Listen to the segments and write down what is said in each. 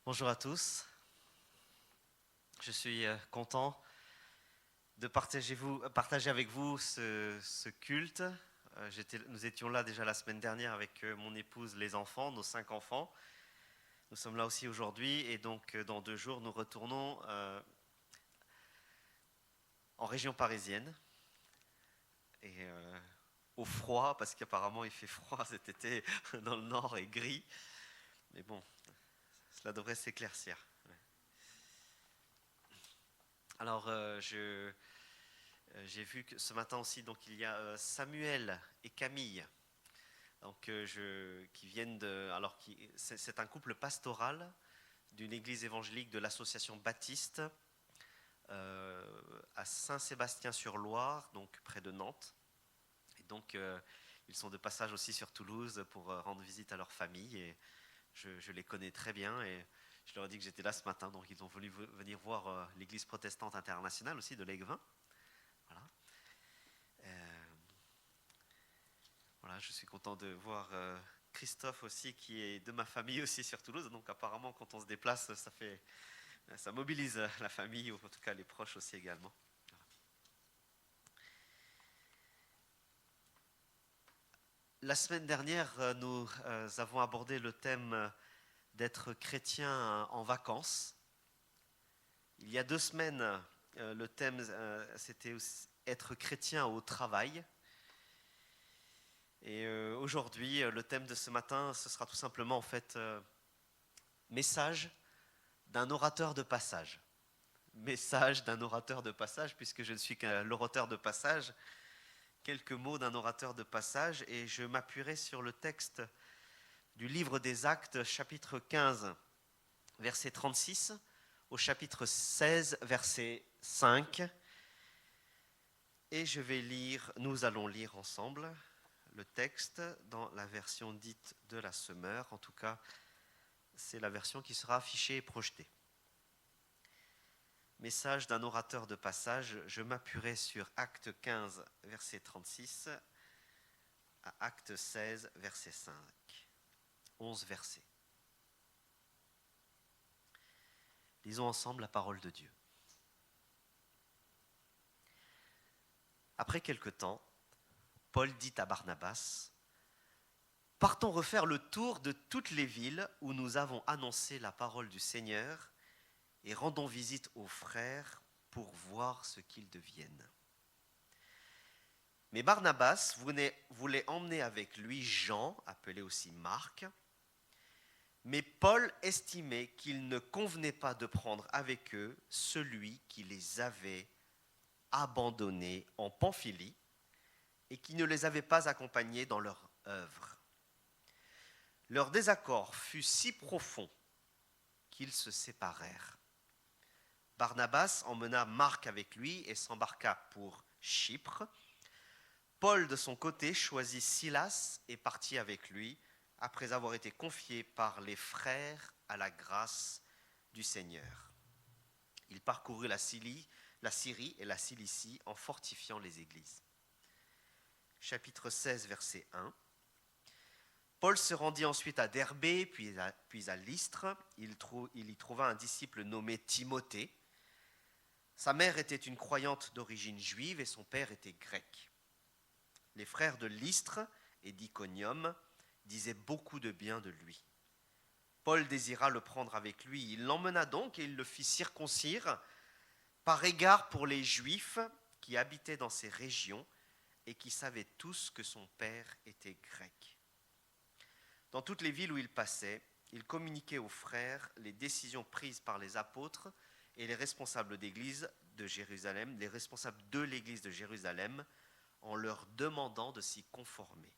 Bonjour à tous, je suis content de partager avec vous ce culte. Nous étions là déjà la semaine dernière avec mon épouse, les enfants, nos 5 enfants. Nous sommes là aussi aujourd'hui et donc dans 2 jours nous retournons en région parisienne et au froid parce qu'apparemment il fait froid cet été dans le nord et gris. Mais bon, cela devrait s'éclaircir. Alors j'ai vu que ce matin aussi, donc il y a Samuel et Camille, donc qui viennent de, c'est un couple pastoral d'une église évangélique de l'association Baptiste à Saint-Sébastien-sur-Loire, donc près de Nantes. Et donc ils sont de passage aussi sur Toulouse pour rendre visite à leur famille et je les connais très bien et je leur ai dit que j'étais là ce matin, donc ils ont voulu venir voir l'église protestante internationale aussi de l'Aiguevin. Voilà. Voilà, je suis content de voir Christophe aussi, qui est de ma famille aussi sur Toulouse. Donc apparemment, quand on se déplace, ça mobilise la famille, ou en tout cas les proches aussi également. La semaine dernière, nous avons abordé le thème d'être chrétien en vacances. Il y a 2 semaines, le thème c'était être chrétien au travail. Et aujourd'hui, le thème de ce matin, ce sera tout simplement en fait message d'un orateur de passage. Message d'un orateur de passage, puisque je ne suis qu'un orateur de passage. Quelques mots d'un orateur de passage, et je m'appuierai sur le texte du livre des Actes, chapitre 15, verset 36, au chapitre 16, verset 5. Et nous allons lire ensemble le texte dans la version dite de la Semeur. En tout cas, c'est la version qui sera affichée et projetée. Message d'un orateur de passage, je m'appuierai sur Acte 15, verset 36, à Acte 16, verset 5. 11 versets. Lisons ensemble la parole de Dieu. Après quelque temps, Paul dit à Barnabas, « Partons refaire le tour de toutes les villes où nous avons annoncé la parole du Seigneur et rendons visite aux frères pour voir ce qu'ils deviennent. » Mais Barnabas voulait emmener avec lui Jean, appelé aussi Marc, mais Paul estimait qu'il ne convenait pas de prendre avec eux celui qui les avait abandonnés en Pamphylie et qui ne les avait pas accompagnés dans leur œuvre. Leur désaccord fut si profond qu'ils se séparèrent. Barnabas emmena Marc avec lui et s'embarqua pour Chypre. Paul, de son côté, choisit Silas et partit avec lui, après avoir été confié par les frères à la grâce du Seigneur. Il parcourut la Syrie et la Cilicie en fortifiant les églises. Chapitre 16, verset 1. Paul se rendit ensuite à Derbé, puis à Lystre. Il y trouva un disciple nommé Timothée. Sa mère était une croyante d'origine juive et son père était grec. Les frères de Lystre et d'Iconium disaient beaucoup de bien de lui. Paul désira le prendre avec lui. Il l'emmena donc et il le fit circoncire par égard pour les Juifs qui habitaient dans ces régions et qui savaient tous que son père était grec. Dans toutes les villes où il passait, il communiquait aux frères les décisions prises par les apôtres et les responsables d'église de Jérusalem, les responsables de l'église de Jérusalem, en leur demandant de s'y conformer.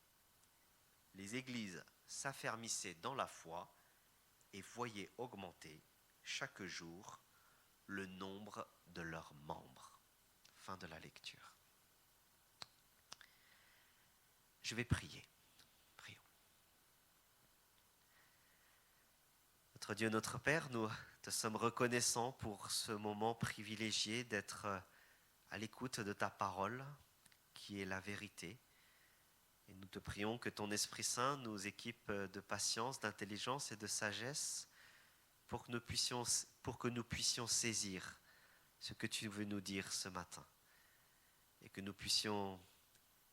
Les églises s'affermissaient dans la foi et voyaient augmenter chaque jour le nombre de leurs membres. Fin de la lecture. Je vais prier. Prions. Notre Dieu, notre Père, nous te sommes reconnaissants pour ce moment privilégié d'être à l'écoute de ta parole, qui est la vérité. Et nous te prions que ton Esprit Saint nous équipe de patience, d'intelligence et de sagesse pour que nous puissions saisir ce que tu veux nous dire ce matin et que nous puissions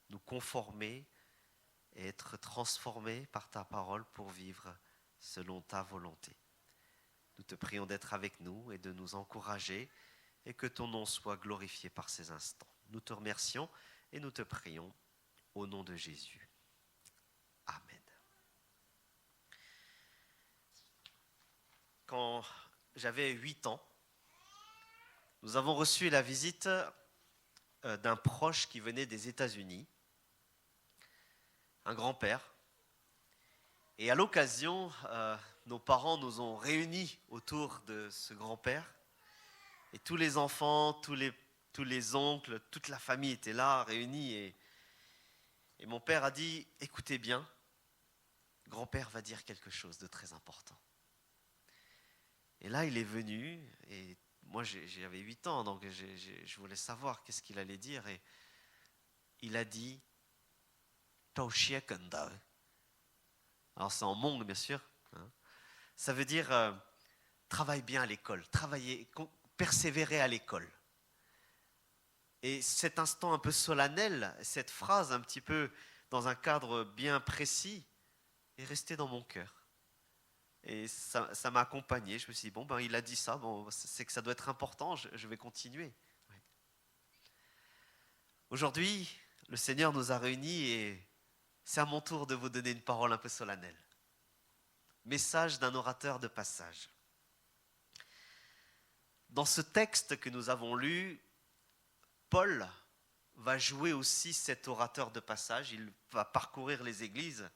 nous conformer et être transformés par ta parole pour vivre selon ta volonté. Nous te prions d'être avec nous et de nous encourager et que ton nom soit glorifié par ces instants. Nous te remercions et nous te prions au nom de Jésus. Amen. Quand j'avais 8 ans, nous avons reçu la visite d'un proche qui venait des États-Unis, un grand-père. Et à l'occasion, nos parents nous ont réunis autour de ce grand-père. Et tous les enfants, tous les oncles, toute la famille était là, réunis. Et mon père a dit, écoutez bien, grand-père va dire quelque chose de très important. Et là, il est venu, et moi j'avais 8 ans, donc je voulais savoir qu'est-ce qu'il allait dire. Et il a dit, Tao xie gen dao. Alors c'est en Hmong, bien sûr. Hein. Ça veut dire travaille bien à l'école, persévérer à l'école. Et cet instant un peu solennel, cette phrase un petit peu dans un cadre bien précis, est restée dans mon cœur. Et ça m'a accompagné. Je me suis dit, bon, il a dit ça, c'est que ça doit être important, je vais continuer. Oui. Aujourd'hui, le Seigneur nous a réunis et c'est à mon tour de vous donner une parole un peu solennelle. Message d'un orateur de passage. Dans ce texte que nous avons lu, Paul va jouer aussi cet orateur de passage. Il va parcourir les églises.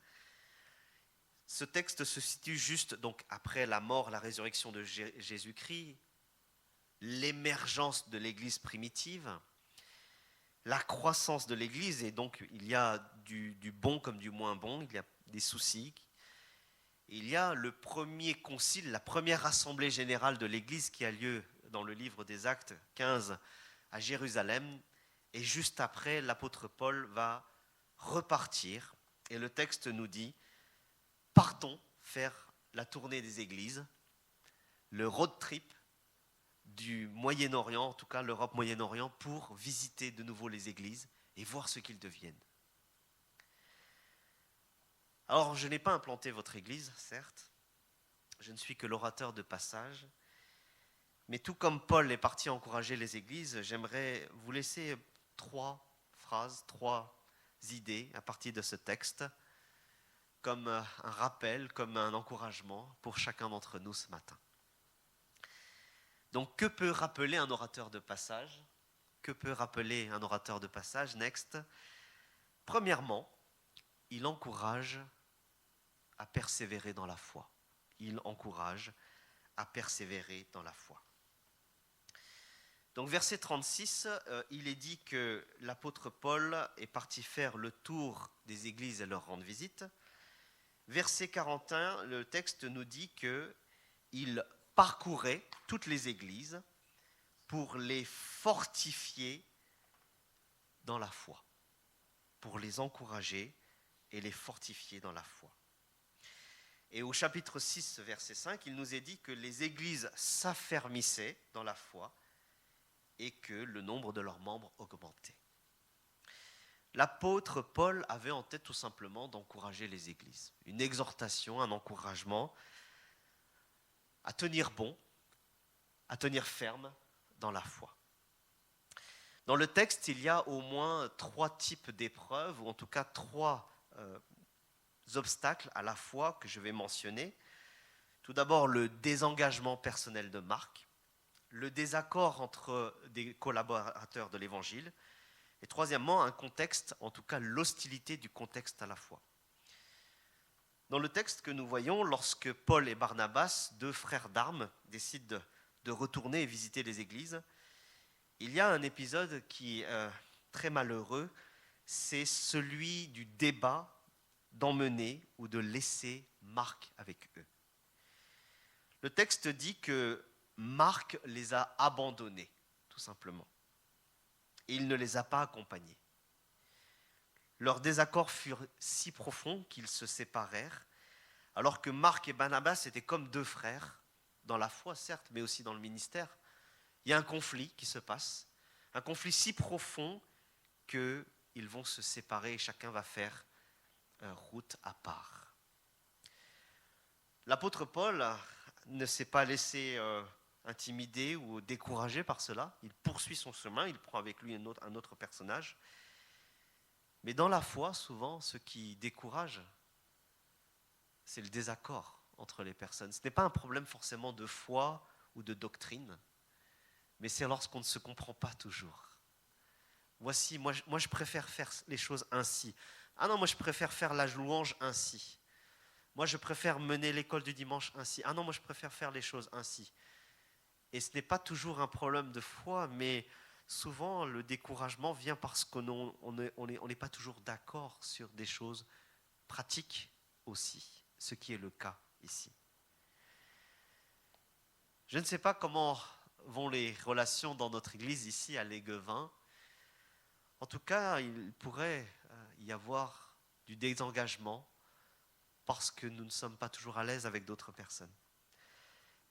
Ce texte se situe juste donc après la mort, la résurrection de Jésus-Christ, l'émergence de l'église primitive, la croissance de l'église, et donc il y a du bon comme du moins bon, il y a des soucis. Il y a le premier concile, la première assemblée générale de l'église qui a lieu dans le livre des Actes 15 à Jérusalem, et juste après, l'apôtre Paul va repartir, et le texte nous dit, partons faire la tournée des églises, le road trip du Moyen-Orient, en tout cas l'Europe Moyen-Orient, pour visiter de nouveau les églises et voir ce qu'ils deviennent. Alors, je n'ai pas implanté votre église, certes, je ne suis que l'orateur de passage, mais tout comme Paul est parti encourager les églises, j'aimerais vous laisser 3 phrases, 3 idées à partir de ce texte, comme un rappel, comme un encouragement pour chacun d'entre nous ce matin. Donc, que peut rappeler un orateur de passage ? Que peut rappeler un orateur de passage ? Next. Premièrement, il encourage à persévérer dans la foi. Il encourage à persévérer dans la foi. Donc, verset 36, il est dit que l'apôtre Paul est parti faire le tour des églises et leur rendre visite. Verset 41, le texte nous dit qu'il parcourait toutes les églises pour les fortifier dans la foi, pour les encourager et les fortifier dans la foi. Et au chapitre 6, verset 5, il nous est dit que les églises s'affermissaient dans la foi et que le nombre de leurs membres augmentait. L'apôtre Paul avait en tête tout simplement d'encourager les églises. Une exhortation, un encouragement à tenir bon, à tenir ferme dans la foi. Dans le texte, il y a au moins 3 types d'épreuves, ou en tout cas 3 obstacles à la foi que je vais mentionner. Tout d'abord, le désengagement personnel de Marc, le désaccord entre des collaborateurs de l'Évangile, et troisièmement, un contexte, en tout cas l'hostilité du contexte à la foi. Dans le texte que nous voyons, lorsque Paul et Barnabas, 2 frères d'armes, décident de retourner et visiter les églises, il y a un épisode qui est très malheureux, c'est celui du débat d'emmener ou de laisser Marc avec eux. Le texte dit que Marc les a abandonnés, tout simplement. Et il ne les a pas accompagnés. Leurs désaccords furent si profonds qu'ils se séparèrent, alors que Marc et Barnabas étaient comme 2 frères dans la foi, certes, mais aussi dans le ministère. Il y a un conflit qui se passe, un conflit si profond qu'ils vont se séparer et chacun va faire route à part. L'apôtre Paul ne s'est pas laissé intimider ou décourager par cela. Il poursuit son chemin, il prend avec lui un autre personnage. Mais dans la foi, souvent, ce qui décourage, c'est le désaccord entre les personnes. Ce n'est pas un problème forcément de foi ou de doctrine, mais c'est lorsqu'on ne se comprend pas toujours. Voici, moi je préfère faire les choses ainsi. Ah non, moi je préfère faire la louange ainsi. Moi je préfère mener l'école du dimanche ainsi. Ah non, moi je préfère faire les choses ainsi. Et ce n'est pas toujours un problème de foi, mais souvent le découragement vient parce qu'on n'est pas toujours d'accord sur des choses pratiques aussi, ce qui est le cas ici. Je ne sais pas comment vont les relations dans notre église ici à Léguevin. En tout cas, il pourrait y avoir du désengagement parce que nous ne sommes pas toujours à l'aise avec d'autres personnes.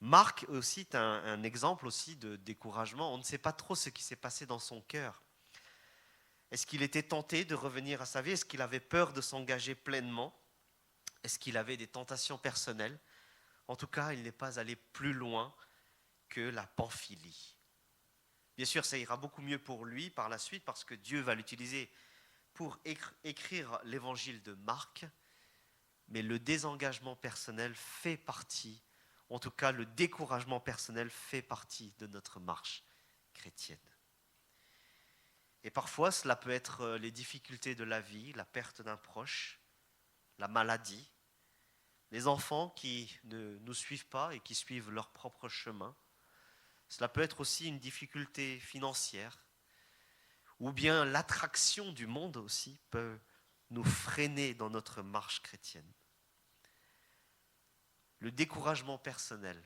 Marc aussi est un exemple aussi de découragement. On ne sait pas trop ce qui s'est passé dans son cœur. Est-ce qu'il était tenté de revenir à sa vie? Est-ce qu'il avait peur de s'engager pleinement? Est-ce qu'il avait des tentations personnelles? En tout cas, il n'est pas allé plus loin que la Pamphylie. Bien sûr, ça ira beaucoup mieux pour lui par la suite parce que Dieu va l'utiliser pour écrire l'évangile de Marc, mais le désengagement personnel fait partie, en tout cas le découragement personnel fait partie de notre marche chrétienne. Et parfois, cela peut être les difficultés de la vie, la perte d'un proche, la maladie, les enfants qui ne nous suivent pas et qui suivent leur propre chemin. Cela peut être aussi une difficulté financière, ou bien l'attraction du monde aussi peut nous freiner dans notre marche chrétienne. Le découragement personnel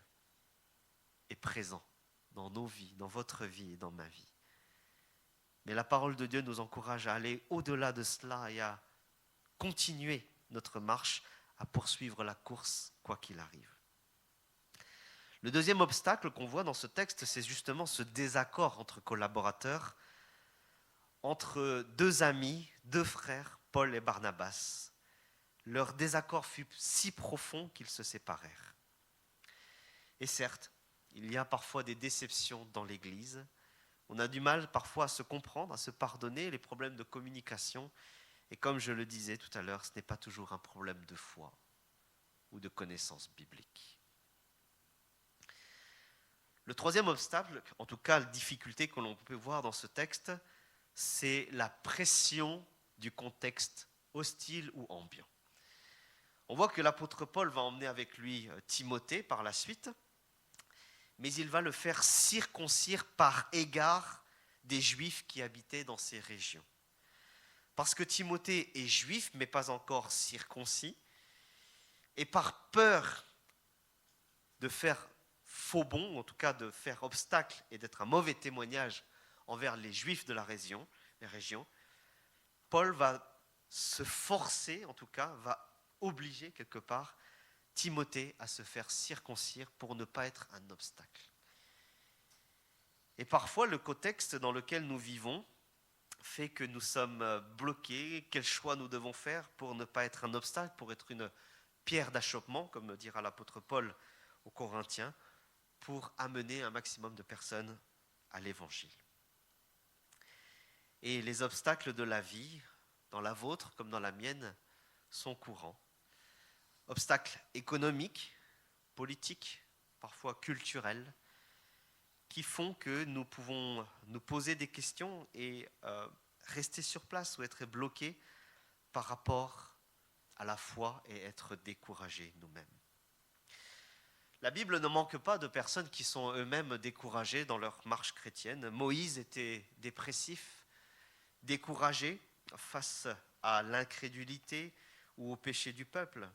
est présent dans nos vies, dans votre vie et dans ma vie. Mais la parole de Dieu nous encourage à aller au-delà de cela et à continuer notre marche, à poursuivre la course quoi qu'il arrive. Le deuxième obstacle qu'on voit dans ce texte, c'est justement ce désaccord entre collaborateurs, entre deux amis, deux frères, Paul et Barnabas. Leur désaccord fut si profond qu'ils se séparèrent. Et certes, il y a parfois des déceptions dans l'Église. On a du mal parfois à se comprendre, à se pardonner, les problèmes de communication. Et comme je le disais tout à l'heure, ce n'est pas toujours un problème de foi ou de connaissance biblique. Le troisième obstacle, en tout cas la difficulté que l'on peut voir dans ce texte, c'est la pression du contexte hostile ou ambiant. On voit que l'apôtre Paul va emmener avec lui Timothée par la suite, mais il va le faire circoncire par égard des Juifs qui habitaient dans ces régions. Parce que Timothée est juif, mais pas encore circoncis, et par peur de faire faux bond, en tout cas de faire obstacle et d'être un mauvais témoignage envers les Juifs de la région, Paul va se forcer, en tout cas, va obliger quelque part Timothée à se faire circoncire pour ne pas être un obstacle. Et parfois, le contexte dans lequel nous vivons fait que nous sommes bloqués. Quel choix nous devons faire pour ne pas être un obstacle, pour être une pierre d'achoppement, comme dira l'apôtre Paul aux Corinthiens, pour amener un maximum de personnes à l'évangile. Et les obstacles de la vie, dans la vôtre comme dans la mienne, sont courants. Obstacles économiques, politiques, parfois culturels, qui font que nous pouvons nous poser des questions et rester sur place ou être bloqués par rapport à la foi et être découragés nous-mêmes. La Bible ne manque pas de personnes qui sont eux-mêmes découragées dans leur marche chrétienne. Moïse était dépressif, découragé face à l'incrédulité ou au péché du peuple.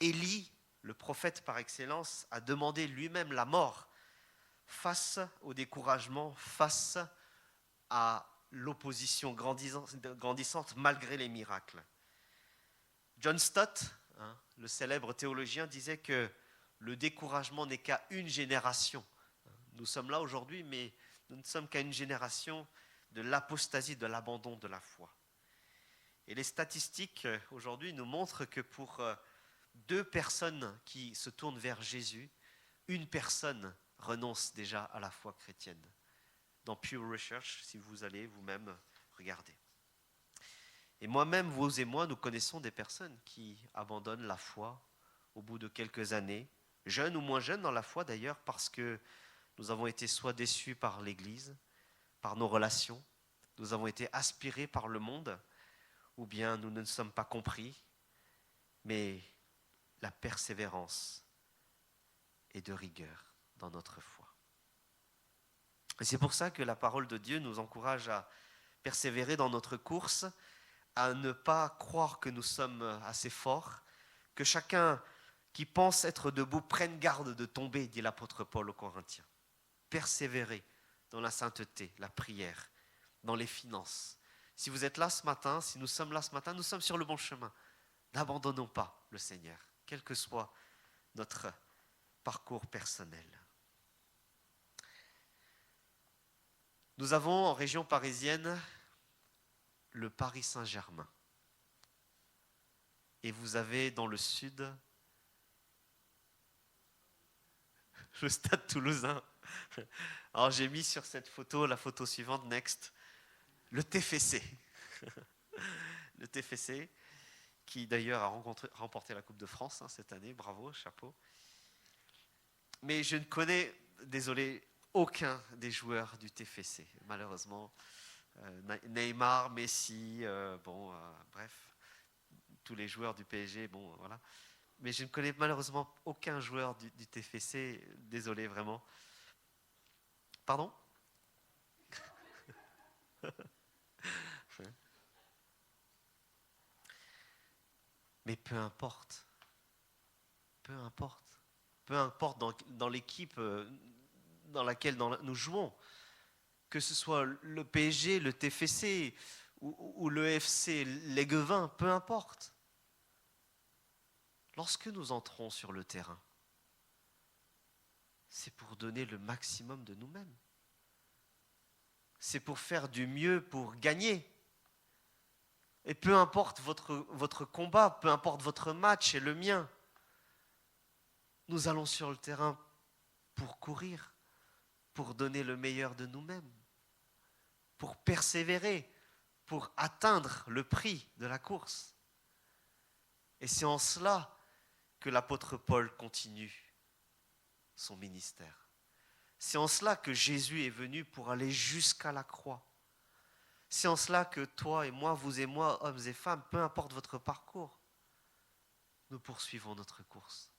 Élie, le prophète par excellence, a demandé lui-même la mort face au découragement, face à l'opposition grandissante malgré les miracles. John Stott, le célèbre théologien, disait que Le découragement n'est qu'à une génération. Nous sommes là aujourd'hui, mais nous ne sommes qu'à une génération de l'apostasie, de l'abandon de la foi. Et les statistiques aujourd'hui nous montrent que pour 2 personnes qui se tournent vers Jésus, 1 personne renonce déjà à la foi chrétienne. Dans Pew Research, si vous allez vous-même regarder. Et moi-même, vous et moi, nous connaissons des personnes qui abandonnent la foi au bout de quelques années, jeunes ou moins jeunes dans la foi d'ailleurs, parce que nous avons été soit déçus par l'Église, par nos relations, nous avons été aspirés par le monde, ou bien nous ne sommes pas compris, mais la persévérance est de rigueur dans notre foi. Et c'est pour ça que la parole de Dieu nous encourage à persévérer dans notre course, à ne pas croire que nous sommes assez forts, que chacun qui pense être debout prenne garde de tomber, dit l'apôtre Paul aux Corinthiens. Persévérer dans la sainteté, la prière, dans les finances. Si vous êtes là ce matin, si nous sommes là ce matin, nous sommes sur le bon chemin. N'abandonnons pas le Seigneur, quel que soit notre parcours personnel. Nous avons en région parisienne le Paris Saint-Germain. Et vous avez dans le sud le Stade Toulousain. Alors j'ai mis sur cette photo, la photo suivante, next, le TFC. Le TFC, qui d'ailleurs a remporté la Coupe de France cette année, bravo, chapeau. Mais je ne connais, désolé, aucun des joueurs du TFC, malheureusement. Neymar, Messi, bref, tous les joueurs du PSG, voilà. Mais je ne connais malheureusement aucun joueur du TFC, désolé vraiment. Pardon ? Mais peu importe dans l'équipe dans laquelle nous jouons, que ce soit le PSG, le TFC ou le FC Léguevin, peu importe. Lorsque nous entrons sur le terrain, c'est pour donner le maximum de nous-mêmes. C'est pour faire du mieux pour gagner. Et peu importe votre combat, peu importe votre match et le mien, nous allons sur le terrain pour courir, pour donner le meilleur de nous-mêmes, pour persévérer, pour atteindre le prix de la course. Et c'est en cela que l'apôtre Paul continue son ministère. C'est en cela que Jésus est venu pour aller jusqu'à la croix. C'est en cela que toi et moi, vous et moi, hommes et femmes, peu importe votre parcours, nous poursuivons notre course.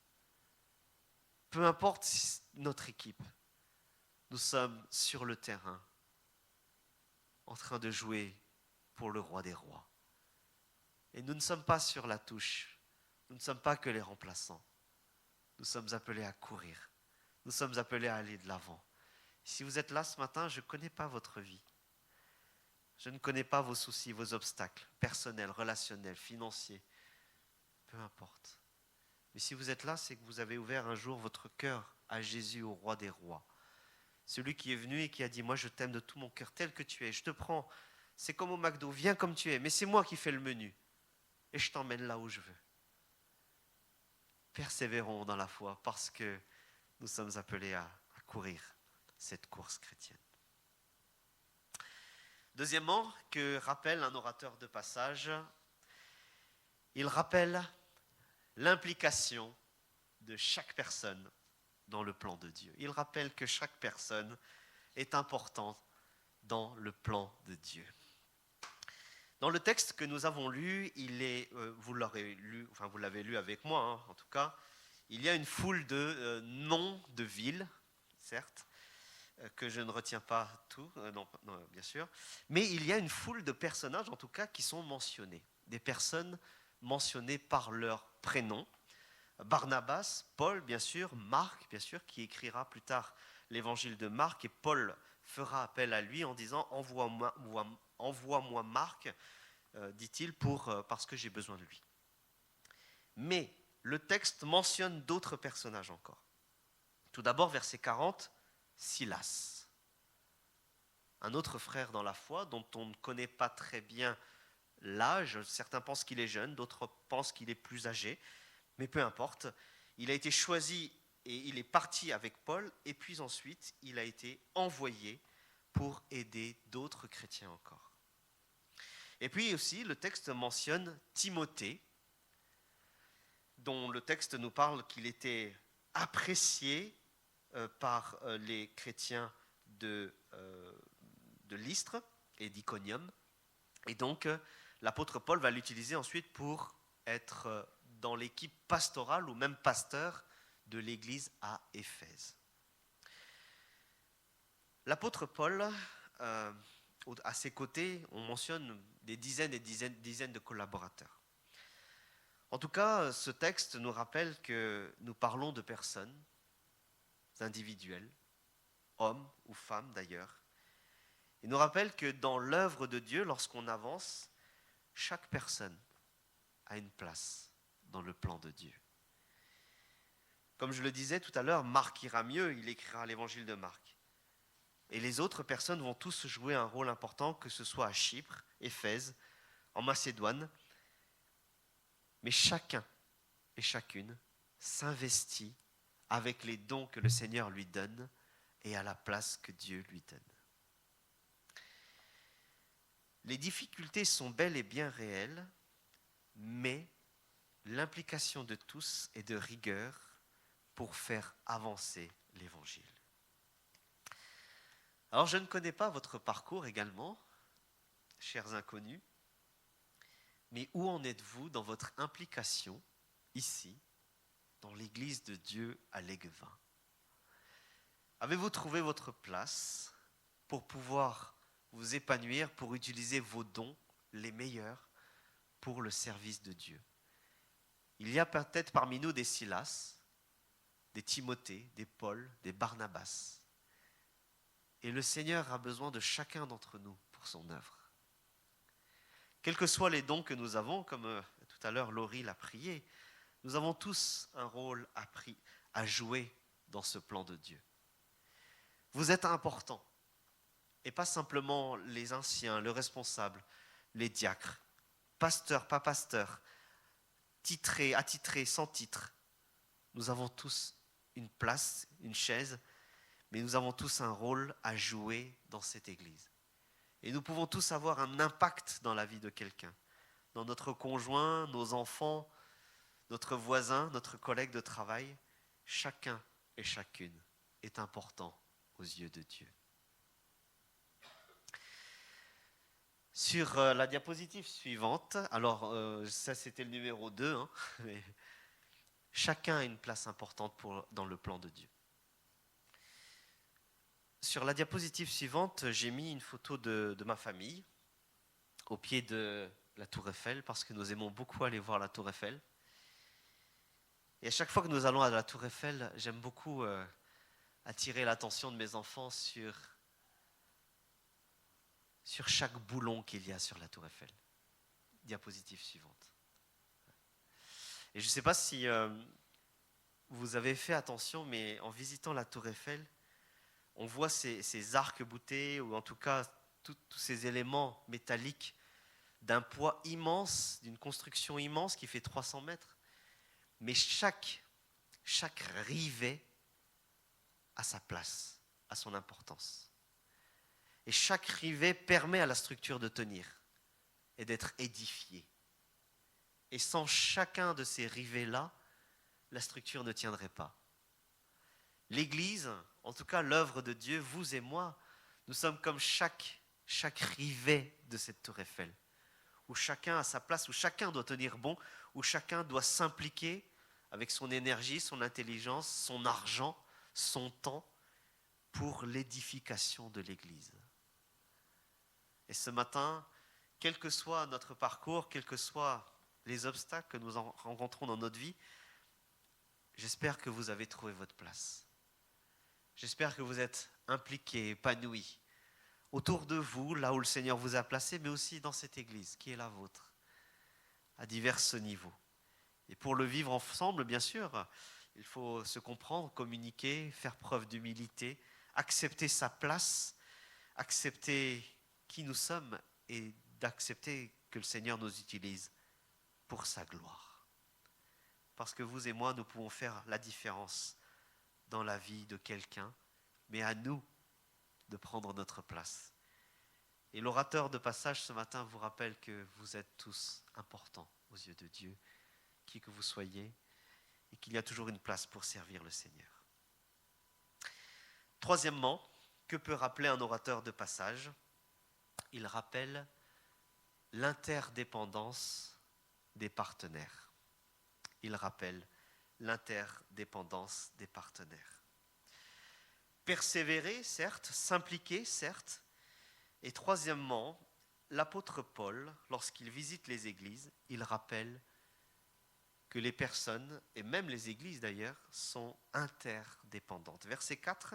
Peu importe notre équipe, nous sommes sur le terrain, en train de jouer pour le roi des rois. Et nous ne sommes pas sur la touche, nous ne sommes pas que les remplaçants. Nous sommes appelés à courir, nous sommes appelés à aller de l'avant. Si vous êtes là ce matin, je ne connais pas votre vie. Je ne connais pas vos soucis, vos obstacles personnels, relationnels, financiers. Peu importe. Mais si vous êtes là, c'est que vous avez ouvert un jour votre cœur à Jésus, au roi des rois. Celui qui est venu et qui a dit, moi je t'aime de tout mon cœur tel que tu es. Je te prends, c'est comme au McDo, viens comme tu es. Mais c'est moi qui fais le menu. Et je t'emmène là où je veux. Persévérons dans la foi parce que nous sommes appelés à courir cette course chrétienne. Deuxièmement, que rappelle un orateur de passage, il rappelle l'implication de chaque personne dans le plan de Dieu. Il rappelle que chaque personne est importante dans le plan de Dieu. Dans le texte que nous avons lu, vous l'avez lu avec moi, en tout cas, il y a une foule de noms de villes, certes, que je ne retiens pas tout, non, bien sûr, mais il y a une foule de personnages, en tout cas, qui sont mentionnés. Des personnes mentionnées par leur prénom. Barnabas, Paul, bien sûr, Marc, bien sûr, qui écrira plus tard l'évangile de Marc, et Paul fera appel à lui en disant « Envoie-moi Marc, dit-il, parce que j'ai besoin de lui. » Mais le texte mentionne d'autres personnages encore. Tout d'abord, verset 40, Silas, un autre frère dans la foi dont on ne connaît pas très bien l'âge. Certains pensent qu'il est jeune, d'autres pensent qu'il est plus âgé, mais peu importe. Il a été choisi et il est parti avec Paul, et puis ensuite il a été envoyé pour aider d'autres chrétiens encore. Et puis aussi, le texte mentionne Timothée, dont le texte nous parle qu'il était apprécié par les chrétiens de Lystre et d'Iconium. Et donc, l'apôtre Paul va l'utiliser ensuite pour être dans l'équipe pastorale ou même pasteur de l'église à Éphèse. L'apôtre Paul, à ses côtés, on mentionne des dizaines et dizaines de collaborateurs. En tout cas, ce texte nous rappelle que nous parlons de personnes individuelles, hommes ou femmes d'ailleurs. Il nous rappelle que dans l'œuvre de Dieu, lorsqu'on avance, chaque personne a une place dans le plan de Dieu. Comme je le disais tout à l'heure, Marc ira mieux, il écrira l'évangile de Marc. Et les autres personnes vont tous jouer un rôle important, que ce soit à Chypre, Éphèse, en Macédoine. Mais chacun et chacune s'investit avec les dons que le Seigneur lui donne et à la place que Dieu lui donne. Les difficultés sont bel et bien réelles, mais l'implication de tous est de rigueur pour faire avancer l'Évangile. Alors, je ne connais pas votre parcours également, chers inconnus, mais où en êtes-vous dans votre implication ici, dans l'Église de Dieu à Léguevin? Avez-vous trouvé votre place pour pouvoir vous épanouir, pour utiliser vos dons, les meilleurs, pour le service de Dieu? Il y a peut-être parmi nous des Silas, des Timothée, des Paul, des Barnabas. Et le Seigneur a besoin de chacun d'entre nous pour son œuvre. Quels que soient les dons que nous avons, comme tout à l'heure Laurie l'a prié, nous avons tous un rôle à jouer dans ce plan de Dieu. Vous êtes importants, et pas simplement les anciens, le responsable, les diacres, pasteurs, pas pasteurs, titrés, attitrés, sans titre. Nous avons tous une place, une chaise, mais nous avons tous un rôle à jouer dans cette église. Et nous pouvons tous avoir un impact dans la vie de quelqu'un, dans notre conjoint, nos enfants, notre voisin, notre collègue de travail. Chacun et chacune est important aux yeux de Dieu. Sur la diapositive suivante, alors ça c'était le numéro 2, mais chacun a une place importante dans le plan de Dieu. Sur la diapositive suivante, j'ai mis une photo de ma famille au pied de la Tour Eiffel, parce que nous aimons beaucoup aller voir la Tour Eiffel. Et à chaque fois que nous allons à la Tour Eiffel, j'aime beaucoup attirer l'attention de mes enfants sur chaque boulon qu'il y a sur la Tour Eiffel. Diapositive suivante. Et je ne sais pas si vous avez fait attention, mais en visitant la Tour Eiffel, on voit ces arcs-boutés, ou en tout cas tous ces éléments métalliques d'un poids immense, d'une construction immense qui fait 300 mètres. Mais chaque rivet a sa place, a son importance. Et chaque rivet permet à la structure de tenir et d'être édifiée. Et sans chacun de ces rivets-là, la structure ne tiendrait pas. L'Église, en tout cas l'œuvre de Dieu, vous et moi, nous sommes comme chaque rivet de cette tour Eiffel, où chacun a sa place, où chacun doit tenir bon, où chacun doit s'impliquer avec son énergie, son intelligence, son argent, son temps, pour l'édification de l'Église. Et ce matin, quel que soit notre parcours, quels que soient les obstacles que nous rencontrons dans notre vie, j'espère que vous avez trouvé votre place. J'espère que vous êtes impliqués, épanouis, autour de vous, là où le Seigneur vous a placé, mais aussi dans cette église qui est la vôtre, à divers niveaux. Et pour le vivre ensemble, bien sûr, il faut se comprendre, communiquer, faire preuve d'humilité, accepter sa place, accepter qui nous sommes et d'accepter que le Seigneur nous utilise pour sa gloire. Parce que vous et moi, nous pouvons faire la différence dans la vie de quelqu'un, mais à nous de prendre notre place. Et l'orateur de passage ce matin vous rappelle que vous êtes tous importants aux yeux de Dieu, qui que vous soyez, et qu'il y a toujours une place pour servir le Seigneur. Troisièmement, que peut rappeler un orateur de passage ? Il rappelle l'interdépendance des partenaires. Il rappelle l'interdépendance des partenaires. Persévérer, certes, s'impliquer, certes. Et troisièmement, l'apôtre Paul, lorsqu'il visite les églises, il rappelle que les personnes, et même les églises d'ailleurs, sont interdépendantes. Verset 4,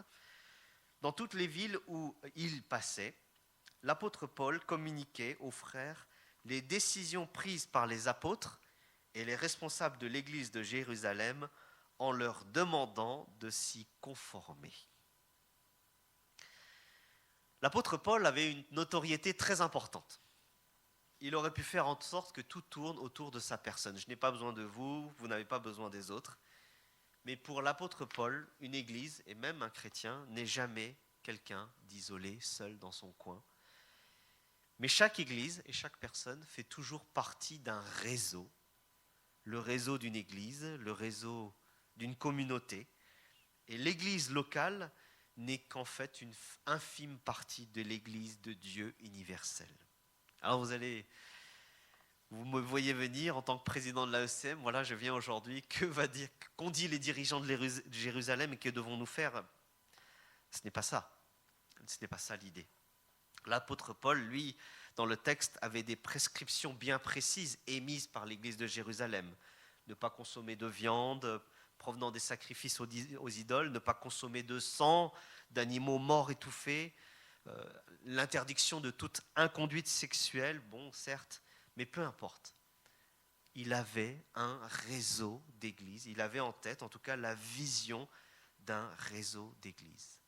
dans toutes les villes où il passait, l'apôtre Paul communiquait aux frères les décisions prises par les apôtres et les responsables de l'église de Jérusalem en leur demandant de s'y conformer. L'apôtre Paul avait une notoriété très importante. Il aurait pu faire en sorte que tout tourne autour de sa personne. Je n'ai pas besoin de vous, vous n'avez pas besoin des autres. Mais pour l'apôtre Paul, une église, et même un chrétien, n'est jamais quelqu'un d'isolé, seul dans son coin. Mais chaque église et chaque personne fait toujours partie d'un réseau. Le réseau d'une église, le réseau d'une communauté. Et l'église locale n'est qu'en fait une infime partie de l'église de Dieu universelle. Alors vous me voyez venir en tant que président de l'AECM, voilà, je viens aujourd'hui, qu'ont dit les dirigeants de Jérusalem et que devons-nous faire ? Ce n'est pas ça. Ce n'est pas ça l'idée. L'apôtre Paul, lui, dans le texte, avait des prescriptions bien précises émises par l'église de Jérusalem. Ne pas consommer de viande provenant des sacrifices aux idoles, ne pas consommer de sang, d'animaux morts étouffés, l'interdiction de toute inconduite sexuelle, bon, certes, mais peu importe. Il avait un réseau d'églises, il avait en tête, en tout cas, la vision d'un réseau d'églises.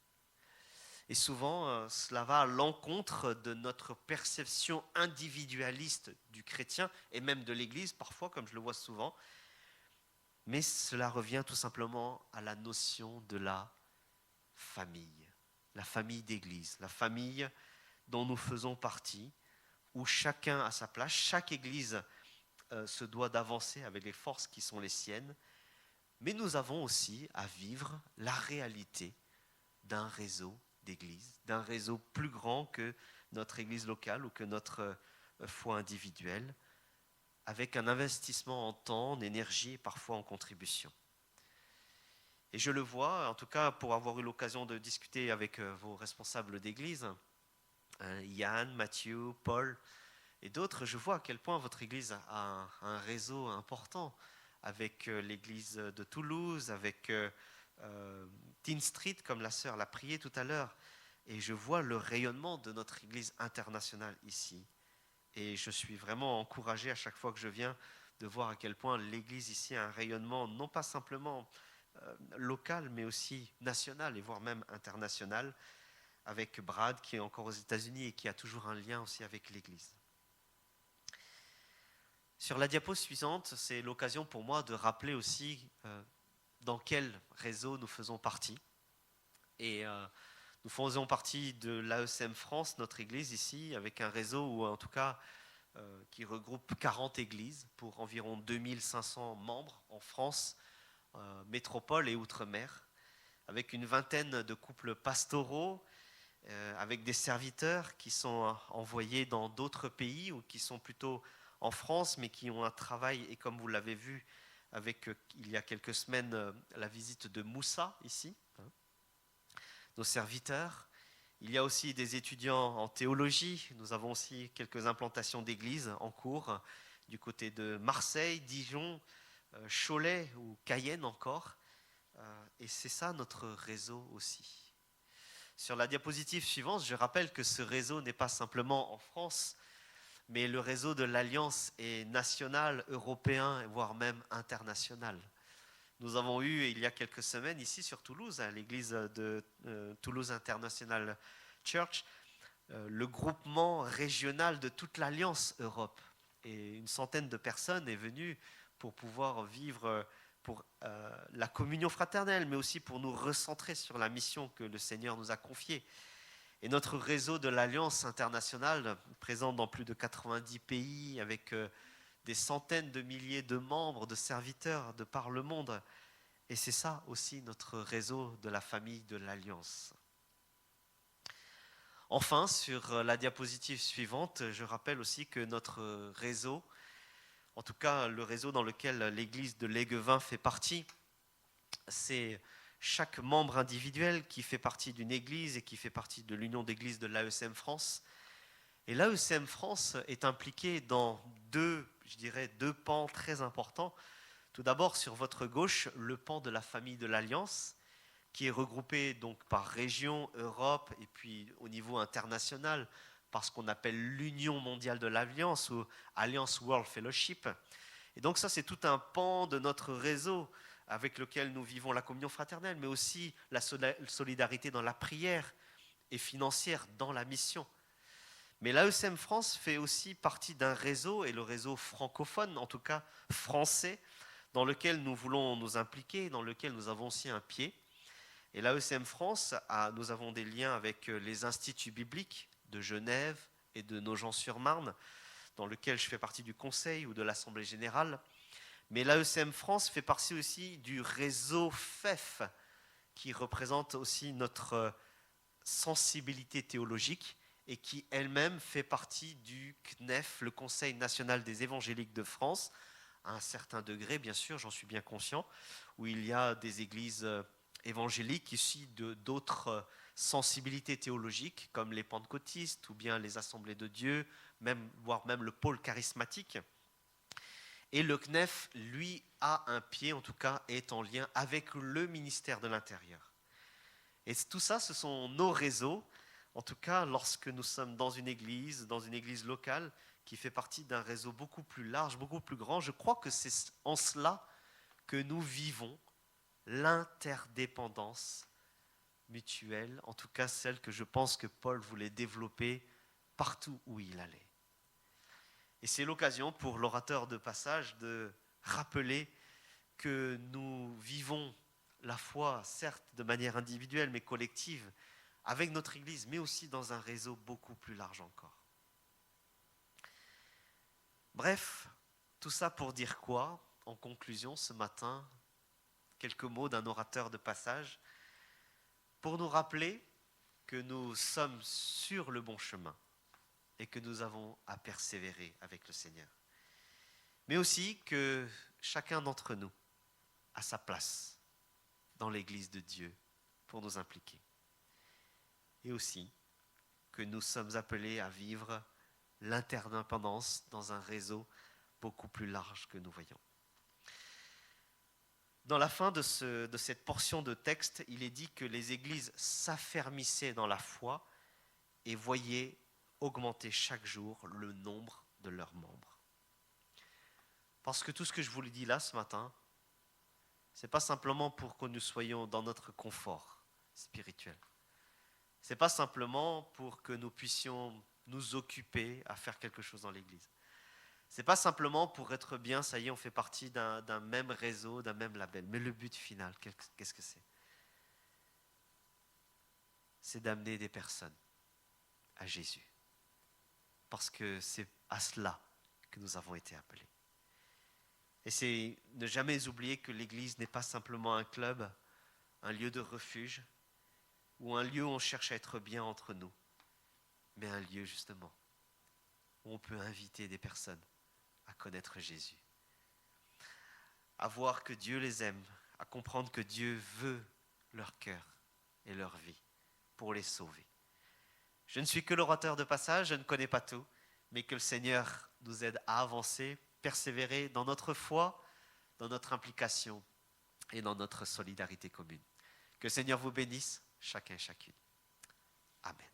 Et souvent, cela va à l'encontre de notre perception individualiste du chrétien et même de l'Église, parfois, comme je le vois souvent. Mais cela revient tout simplement à la notion de la famille d'Église, la famille dont nous faisons partie, où chacun a sa place, chaque Église se doit d'avancer avec les forces qui sont les siennes, mais nous avons aussi à vivre la réalité d'un réseau d'église, d'un réseau plus grand que notre église locale ou que notre foi individuelle, avec un investissement en temps, en énergie et parfois en contribution. Et je le vois, en tout cas pour avoir eu l'occasion de discuter avec vos responsables d'église, Yann, Mathieu, Paul et d'autres, je vois à quel point votre église a un réseau important avec l'église de Toulouse, avec Teen Street, comme la sœur l'a prié tout à l'heure, et je vois le rayonnement de notre église internationale ici. Et je suis vraiment encouragé à chaque fois que je viens de voir à quel point l'église ici a un rayonnement non pas simplement local, mais aussi national et voire même international, avec Brad qui est encore aux États-Unis et qui a toujours un lien aussi avec l'église. Sur la diapo suivante, c'est l'occasion pour moi de rappeler aussi dans quel réseau nous faisons partie. Et nous faisons partie de l'AECM France, notre église ici, avec un réseau ou en tout cas qui regroupe 40 églises pour environ 2500 membres en France, métropole et outre-mer, avec une vingtaine de couples pastoraux, avec des serviteurs qui sont envoyés dans d'autres pays ou qui sont plutôt en France, mais qui ont un travail, et comme vous l'avez vu, avec il y a quelques semaines la visite de Moussa ici, nos serviteurs. Il y a aussi des étudiants en théologie. Nous avons aussi quelques implantations d'églises en cours du côté de Marseille, Dijon, Cholet ou Cayenne encore. Et c'est ça notre réseau aussi. Sur la diapositive suivante, je rappelle que ce réseau n'est pas simplement en France, mais le réseau de l'Alliance est national, européen, voire même international. Nous avons eu, il y a quelques semaines, ici sur Toulouse, à l'église de Toulouse International Church, le groupement régional de toute l'Alliance Europe. Et une centaine de personnes est venue pour pouvoir vivre pour la communion fraternelle, mais aussi pour nous recentrer sur la mission que le Seigneur nous a confiée. Et notre réseau de l'Alliance internationale, présent dans plus de 90 pays, avec des centaines de milliers de membres, de serviteurs de par le monde. Et c'est ça aussi notre réseau de la famille de l'Alliance. Enfin, sur la diapositive suivante, je rappelle aussi que notre réseau, en tout cas le réseau dans lequel l'église de Léguevin fait partie, c'est chaque membre individuel qui fait partie d'une église et qui fait partie de l'union d'églises de l'AECM France. Et l'AECM France est impliqué dans deux pans très importants. Tout d'abord, sur votre gauche, le pan de la famille de l'Alliance, qui est regroupé donc par région, Europe, et puis au niveau international, par ce qu'on appelle l'Union mondiale de l'Alliance, ou Alliance World Fellowship. Et donc ça, c'est tout un pan de notre réseau avec lequel nous vivons la communion fraternelle, mais aussi la solidarité dans la prière et financière dans la mission. Mais l'AECM France fait aussi partie d'un réseau, et le réseau francophone, en tout cas français, dans lequel nous voulons nous impliquer, dans lequel nous avons aussi un pied. Et l'AECM France, nous avons des liens avec les instituts bibliques de Genève et de Nogent-sur-Marne, dans lequel je fais partie du conseil ou de l'Assemblée générale. Mais l'AECM France fait partie aussi du réseau FEF, qui représente aussi notre sensibilité théologique et qui elle-même fait partie du CNEF, le Conseil national des évangéliques de France, à un certain degré, bien sûr, j'en suis bien conscient, où il y a des églises évangéliques issues d'autres sensibilités théologiques, comme les pentecôtistes ou bien les assemblées de Dieu, voire même le pôle charismatique. Et le CNEF, lui, a un pied, en tout cas, est en lien avec le ministère de l'Intérieur. Et tout ça, ce sont nos réseaux, en tout cas, lorsque nous sommes dans une église locale, qui fait partie d'un réseau beaucoup plus large, beaucoup plus grand. Je crois que c'est en cela que nous vivons l'interdépendance mutuelle, en tout cas celle que je pense que Paul voulait développer partout où il allait. Et c'est l'occasion pour l'orateur de passage de rappeler que nous vivons la foi, certes de manière individuelle, mais collective, avec notre Église, mais aussi dans un réseau beaucoup plus large encore. Bref, tout ça pour dire quoi? En conclusion, ce matin, quelques mots d'un orateur de passage, pour nous rappeler que nous sommes sur le bon chemin et que nous avons à persévérer avec le Seigneur. Mais aussi que chacun d'entre nous a sa place dans l'Église de Dieu pour nous impliquer. Et aussi que nous sommes appelés à vivre l'interdépendance dans un réseau beaucoup plus large que nous voyons. Dans la fin de cette portion de texte, il est dit que les églises s'affermissaient dans la foi et voyaient augmenter chaque jour le nombre de leurs membres. Parce que tout ce que je vous le dis là ce matin, ce n'est pas simplement pour que nous soyons dans notre confort spirituel. Ce n'est pas simplement pour que nous puissions nous occuper à faire quelque chose dans l'église. Ce n'est pas simplement pour être bien, ça y est, on fait partie d'un même réseau, d'un même label. Mais le but final, qu'est-ce que c'est? C'est d'amener des personnes à Jésus. Parce que c'est à cela que nous avons été appelés. Et c'est ne jamais oublier que l'église n'est pas simplement un club, un lieu de refuge, ou un lieu où on cherche à être bien entre nous, mais un lieu justement où on peut inviter des personnes à connaître Jésus, à voir que Dieu les aime, à comprendre que Dieu veut leur cœur et leur vie pour les sauver. Je ne suis que l'orateur de passage, je ne connais pas tout, mais que le Seigneur nous aide à avancer, persévérer dans notre foi, dans notre implication et dans notre solidarité commune. Que le Seigneur vous bénisse, chacun et chacune. Amen.